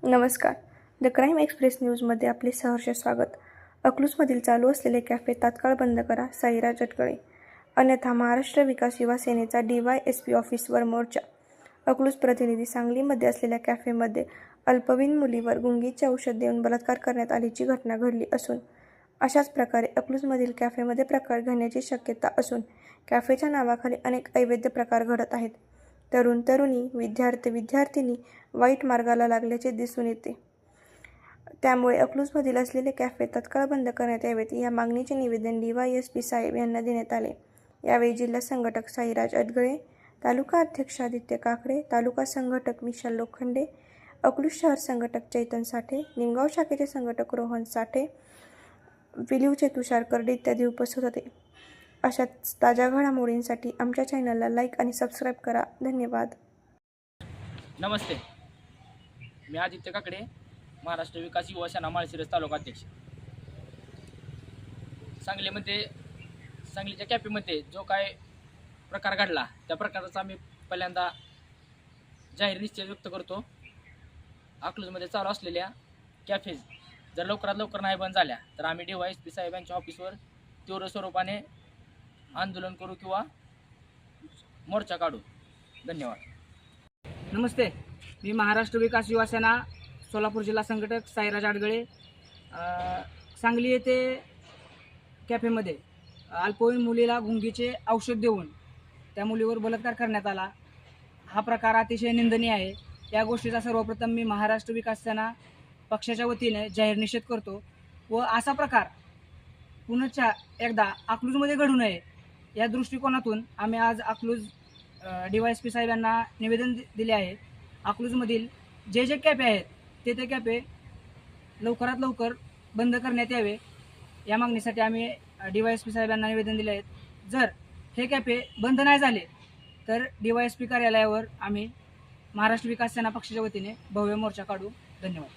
नमस्कार. The crime express न्यूजमध्ये आपले सहर्ष स्वागत. अकलूजमधील चालू असलेले कॅफे तात्काळ बंद करा, साईराज अटगळे. अन्यथा महाराष्ट्र विकास युवा सेनेचा DYSP ऑफिसवर मोर्चा. अकलूज प्रतिनिधी सांगलीमध्ये असलेल्या कॅफेमध्ये अल्पवयीन मुलीवर गुंगीचे औषध देऊन बलात्कार करण्यात आल्याची घटना घडली असून अशाच प्रकारे अकलूजमधील कॅफेमध्ये प्रकार घडण्याची शक्यता असून कॅफेच्या नावाखाली अनेक अवैध प्रकार घडत आहेत. तरुण-तरुणी, विद्यार्थी-विद्यार्थिनी वाईट मार्गाला लागल्याचे दिसून येते. त्यामुळे अकलूजमधील असलेले कॅफे तात्काळ बंद करण्यात यावेत या मागणीचे निवेदन DYSP साहेब यांना देण्यात आले. यावेळी जिल्हा संघटक साईराज अटगळे, तालुका अध्यक्ष आदित्य काकडे, तालुका संघटक विशाल लोखंडे, अकलूज शहर संघटक चैतन साठे, निमगाव शाखेचे संघटक रोहन साठे, विलीवचे तुषार करडे इत्यादी उपस्थित होते. अशाच ताज्या घडामोडींसाठी आमच्या चॅनलला लाईक आणि सबस्क्राईब करा. धन्यवाद. नमस्ते, मी आदित्य काकडे, महाराष्ट्र विकास युवा सेना माळशिरस तालुका अध्यक्ष. सांगलीच्या कॅफेमध्ये जो काय प्रकार घडला त्या प्रकाराचा आम्ही पहिल्यांदा जाहीर निश्चय व्यक्त करतो. अकलूजमध्ये चालू असलेल्या कॅफेज जर लवकरात लवकर नाही बंद झाल्या तर आम्ही DYSP साहेबांच्या ऑफिसवर तीव्र स्वरूपाने आंदोलन करू किंवा मोर्चा काढू. धन्यवाद. नमस्ते, मी महाराष्ट्र विकास युवा सेना सोलापूर जिल्हा संघटक साईराज अटगळे. सांगली येथे कॅफेमध्ये अल्पवयीन मुलीला गुंगीचे औषध देऊन त्या मुलीवर बलात्कार करण्यात आला. हा प्रकार अतिशय निंदनीय आहे. या गोष्टीचा सर्वप्रथम मी महाराष्ट्र विकास सेना पक्षाच्या वतीने जाहीर निषेध करतो व असा प्रकार पुन्हा एकदा अकलूजमध्ये घडू नये या दृष्टिकोनातून आम्ही आज अकलूज DYSP साहेबांना निवेदन दिले आहे. अकलूजमधील जे कॅफे आहेत ते कॅफे लवकरात लवकर बंद करण्यात यावे या मागणीसाठी आम्ही DYSP साहेबांना निवेदन दिले आहेत. जर हे कॅफे बंद नाही झाले तर DYSP कार्यालयावर आम्ही महाराष्ट्र विकास सेना पक्षाच्या वतीने भव्य मोर्चा काढू. धन्यवाद.